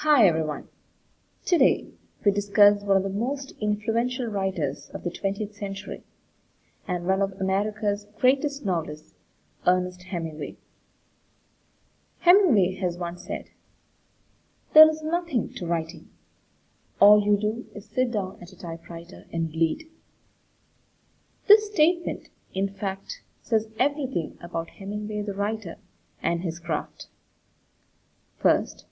Hi everyone. Today we discuss one of the most influential writers of the 20th century and one of America's greatest novelists, Ernest Hemingway. Hemingway has once said, "There is nothing to writing. All you do is sit down at a typewriter and bleed." This statement, in fact, says everything about Hemingway the writer and his craft. First,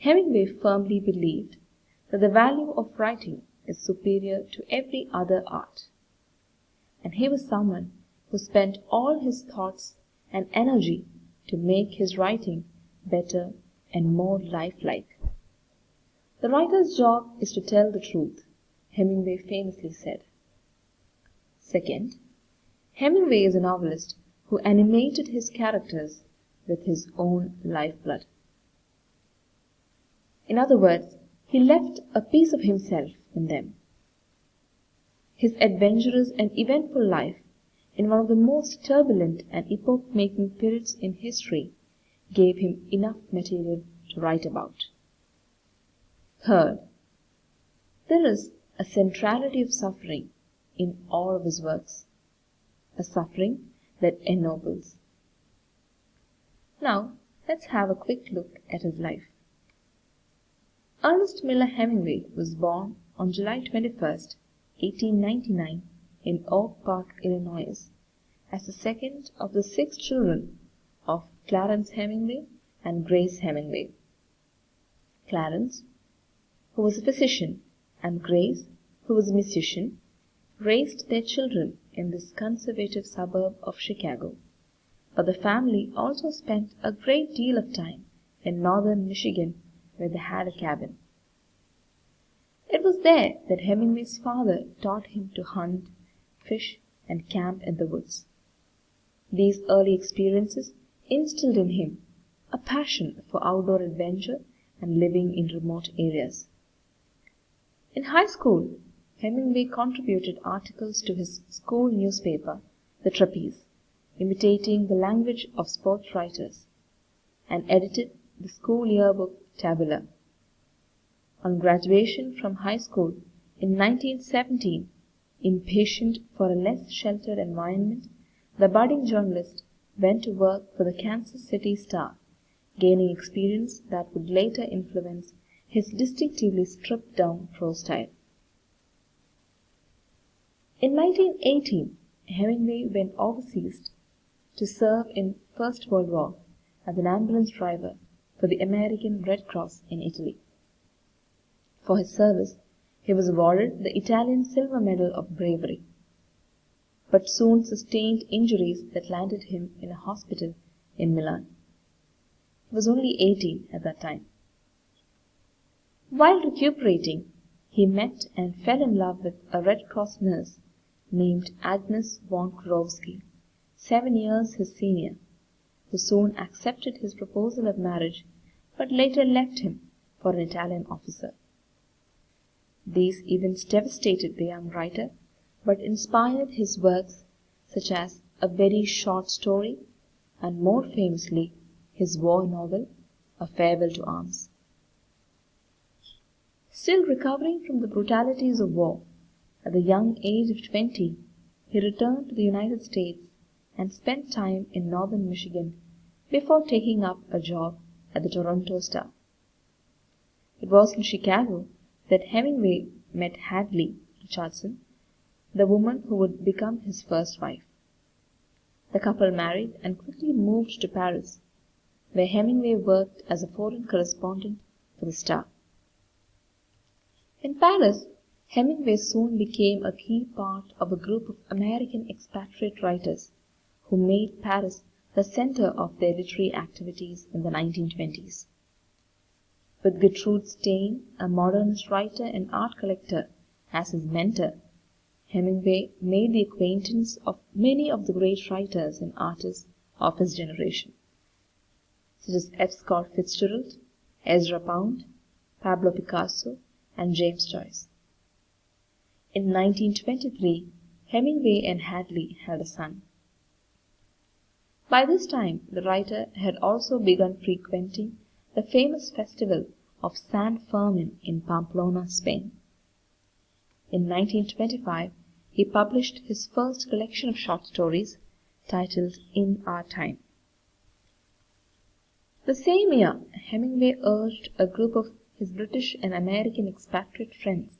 Hemingway firmly believed that the value of writing is superior to every other art, and he was someone who spent all his thoughts and energy to make his writing better and more lifelike. "The writer's job is to tell the truth," Hemingway famously said. Second, Hemingway is a novelist who animated his characters with his own lifeblood. In other words, he left a piece of himself in them. His adventurous and eventful life in one of the most turbulent and epoch-making periods in history gave him enough material to write about. Third, there is a centrality of suffering in all of his works, a suffering that ennobles. Now, let's have a quick look at his life. Ernest Miller Hemingway was born on July 21, 1899, in Oak Park, Illinois, as the second of the 6 children of Clarence Hemingway and Grace Hemingway. Clarence, who was a physician, and Grace, who was a musician, raised their children in this conservative suburb of Chicago, but the family also spent a great deal of time in northern Michigan, where they had a cabin. It was there that Hemingway's father taught him to hunt, fish, and camp in the woods. These early experiences instilled in him a passion for outdoor adventure and living in remote areas. In high school, Hemingway contributed articles to his school newspaper, The Trapeze, imitating the language of sports writers, and edited the school yearbook Tabula. On graduation from high school in 1917, impatient for a less sheltered environment, the budding journalist went to work for the Kansas City Star, gaining experience that would later influence his distinctively stripped-down prose style. In 1918, Hemingway went overseas to serve in First World War as an ambulance driver for the American Red Cross in Italy. For his service, he was awarded the Italian Silver Medal of Bravery, but soon sustained injuries that landed him in a hospital in Milan. He was only 18 at that time. While recuperating, he met and fell in love with a Red Cross nurse named Agnes von Kurowski, 7 years his senior, who soon accepted his proposal of marriage but later left him for an Italian officer. These events devastated the young writer, but inspired his works such as A Very Short Story and, more famously, his war novel, A Farewell to Arms. Still recovering from the brutalities of war, at the young age of 20, he returned to the United States and spent time in northern Michigan before taking up a job at the Toronto Star. It was in Chicago that Hemingway met Hadley Richardson, the woman who would become his first wife. The couple married and quickly moved to Paris, where Hemingway worked as a foreign correspondent for the Star. In Paris, Hemingway soon became a key part of a group of American expatriate writers who made Paris the center of their literary activities in the 1920s. With Gertrude Stein, a modernist writer and art collector, as his mentor, Hemingway made the acquaintance of many of the great writers and artists of his generation, such as F. Scott Fitzgerald, Ezra Pound, Pablo Picasso, and James Joyce. In 1923, Hemingway and Hadley had a son. By this time, the writer had also begun frequenting the famous festival of San Fermin in Pamplona, Spain. In 1925, he published his first collection of short stories titled In Our Time. The same year, Hemingway urged a group of his British and American expatriate friends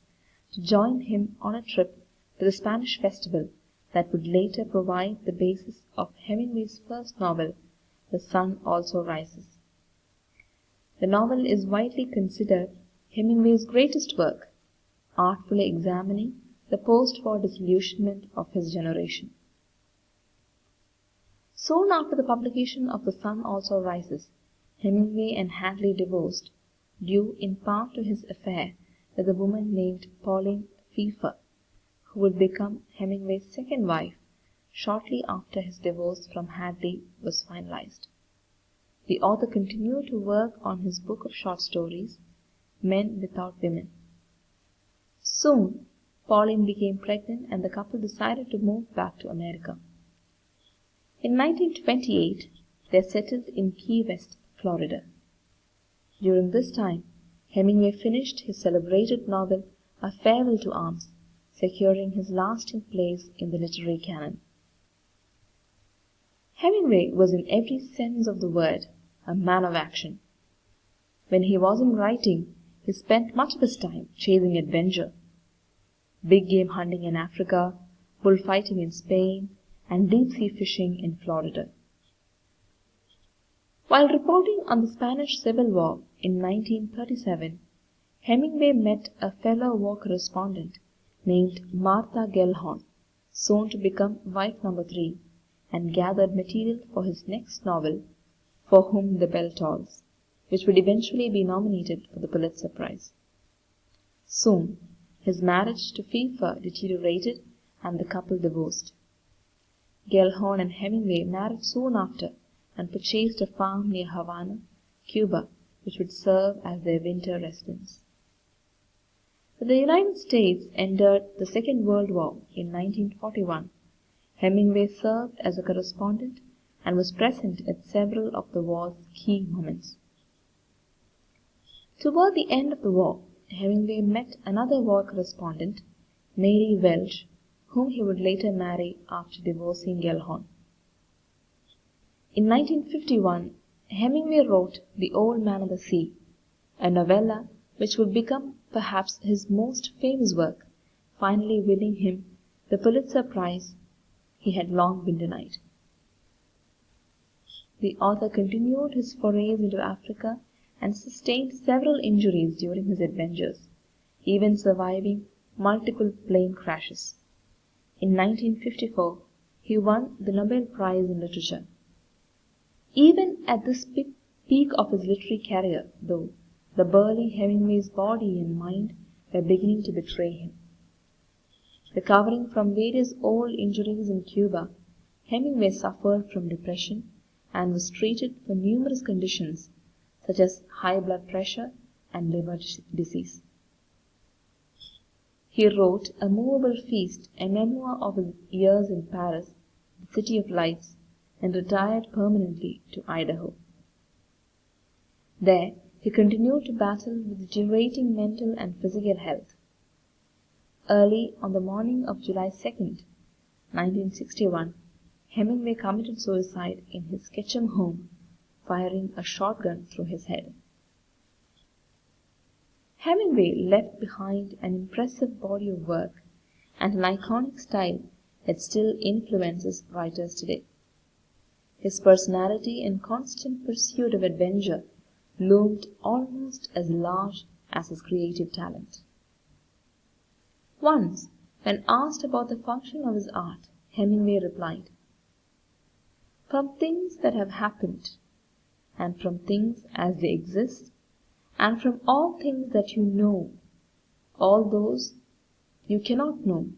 to join him on a trip to the Spanish festival that would later provide the basis of Hemingway's first novel, The Sun Also Rises. The novel is widely considered Hemingway's greatest work, artfully examining the post-war disillusionment of his generation. Soon after the publication of The Sun Also Rises, Hemingway and Hadley divorced, due in part to his affair with a woman named Pauline Pfeiffer, who would become Hemingway's second wife shortly after his divorce from Hadley was finalized. The author continued to work on his book of short stories, Men Without Women. Soon, Pauline became pregnant and the couple decided to move back to America. In 1928, they settled in Key West, Florida. During this time, Hemingway finished his celebrated novel A Farewell to Arms, securing his lasting place in the literary canon. Hemingway was in every sense of the word a man of action. When he wasn't writing, he spent much of his time chasing adventure. Big game hunting in Africa, bullfighting in Spain, and deep-sea fishing in Florida. While reporting on the Spanish Civil War in 1937, Hemingway met a fellow war correspondent named Martha Gellhorn, soon to become wife number 3, and gathered material for his next novel, For Whom the Bell Tolls, which would eventually be nominated for the Pulitzer Prize. Soon, his marriage to Pfeiffer deteriorated and the couple divorced. Gellhorn and Hemingway married soon after and purchased a farm near Havana, Cuba, which would serve as their winter residence. When the United States entered the Second World War in 1941, Hemingway served as a correspondent and was present at several of the war's key moments. Toward the end of the war, Hemingway met another war correspondent, Mary Welch, whom he would later marry after divorcing Gellhorn. In 1951, Hemingway wrote The Old Man of the Sea, a novella which would become perhaps his most famous work, finally winning him the Pulitzer Prize he had long been denied. The author continued his forays into Africa and sustained several injuries during his adventures, even surviving multiple plane crashes. In 1954, he won the Nobel Prize in Literature. Even at this peak of his literary career, though, the burly Hemingway's body and mind were beginning to betray him. Recovering from various old injuries in Cuba, Hemingway suffered from depression and was treated for numerous conditions such as high blood pressure and liver disease. He wrote A Movable Feast, a memoir of his years in Paris, the City of Lights, and retired permanently to Idaho. There, he continued to battle with deteriorating mental and physical health. Early on the morning of July 2nd, 1961, Hemingway committed suicide in his Ketchum home, firing a shotgun through his head. Hemingway left behind an impressive body of work and an iconic style that still influences writers today. His personality and constant pursuit of adventure loomed almost as large as his creative talent. Once, when asked about the function of his art, Hemingway replied, "From things that have happened, and from things as they exist, and from all things that you know, all those you cannot know,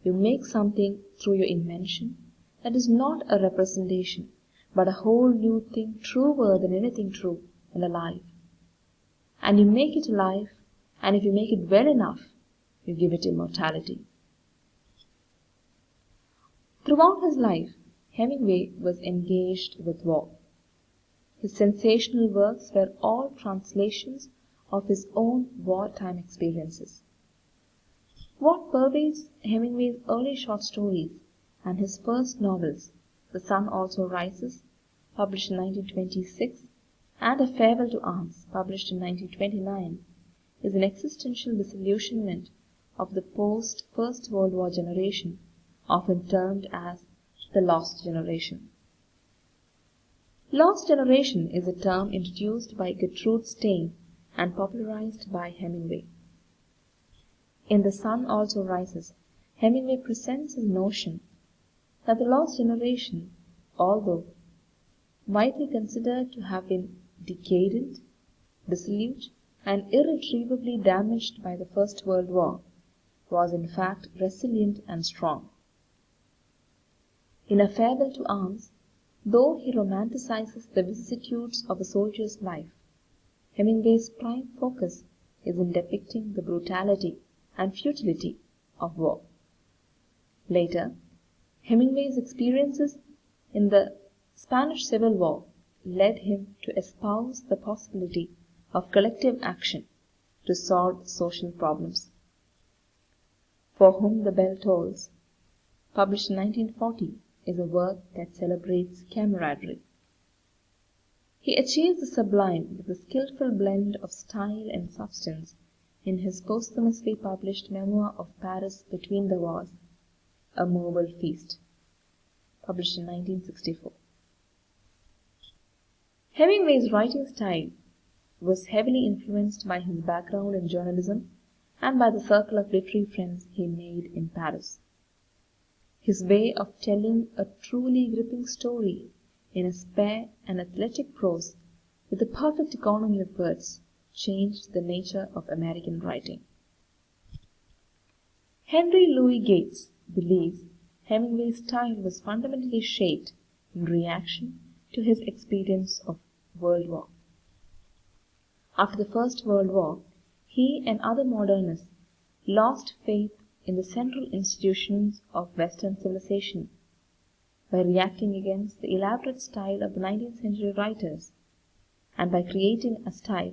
you make something through your invention that is not a representation, but a whole new thing, truer than anything true and alive. And you make it alive, and if you make it well enough, you give it immortality." Throughout his life, Hemingway was engaged with war. His sensational works were all translations of his own wartime experiences. What pervades Hemingway's early short stories and his first novels, The Sun Also Rises, published in 1926, and A Farewell to Arms, published in 1929, is an existential disillusionment of the post-First World War generation, often termed as the Lost Generation. Lost generation is a term introduced by Gertrude Stein and popularized by Hemingway. In The Sun Also Rises, Hemingway presents his notion that the lost generation, although widely considered to have been decadent, dissolute, and irretrievably damaged by the First World War, was in fact resilient and strong. In A Farewell to Arms, though he romanticizes the vicissitudes of a soldier's life, Hemingway's prime focus is in depicting the brutality and futility of war. Later, Hemingway's experiences in the Spanish Civil War led him to espouse the possibility of collective action to solve social problems. For Whom the Bell Tolls, published in 1940, is a work that celebrates camaraderie. He achieves the sublime with a skillful blend of style and substance in his posthumously published memoir of Paris between the wars, A Movable Feast, published in 1964. Hemingway's writing style was heavily influenced by his background in journalism and by the circle of literary friends he made in Paris. His way of telling a truly gripping story in a spare and athletic prose with a perfect economy of words changed the nature of American writing. Henry Louis Gates believes Hemingway's style was fundamentally shaped in reaction to his experience of World War. After the First World War, he and other modernists lost faith in the central institutions of Western civilization by reacting against the elaborate style of the 19th century writers, and by creating a style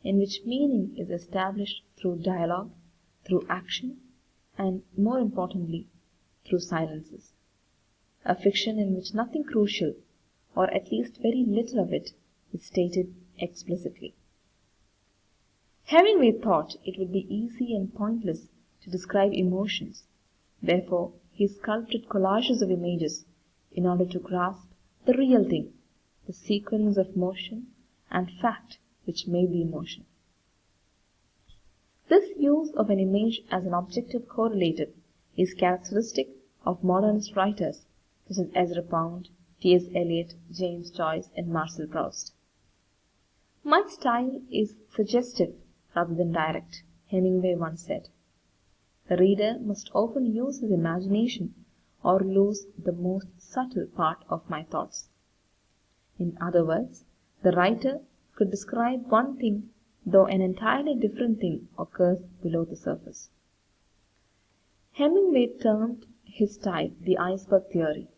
in which meaning is established through dialogue, through action, and, more importantly, through silences. A fiction in which nothing crucial, or at least very little of it, is stated explicitly. Hemingway thought it would be easy and pointless to describe emotions. Therefore, he sculpted collages of images in order to grasp the real thing, the sequence of motion and fact which made the emotion. This use of an image as an objective correlative is characteristic of modernist writers such as Ezra Pound, T.S. Eliot, James Joyce, and Marcel Proust. My style is suggestive rather than direct, Hemingway once said. The reader must often use his imagination or lose the most subtle part of my thoughts. In other words, the writer could describe one thing, though an entirely different thing occurs below the surface. Hemingway termed his style the iceberg theory.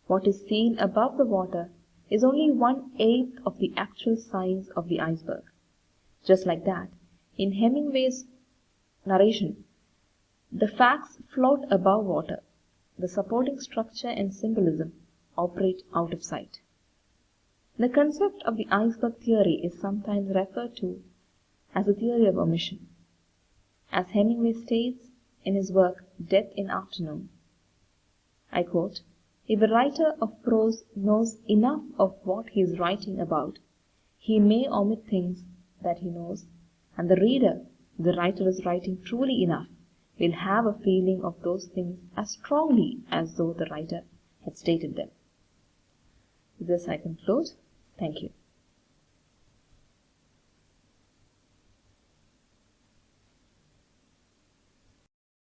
What is seen above the water is only 1/8 of the actual size of the iceberg. Just like that, in Hemingway's narration, the facts float above water. The supporting structure and symbolism operate out of sight. The concept of the iceberg theory is sometimes referred to as a theory of omission. As Hemingway states in his work Death in Afternoon, I quote, "If a writer of prose knows enough of what he is writing about, he may omit things that he knows, and the reader, if the writer is writing truly enough, will have a feeling of those things as strongly as though the writer had stated them." With this I conclude. Thank you.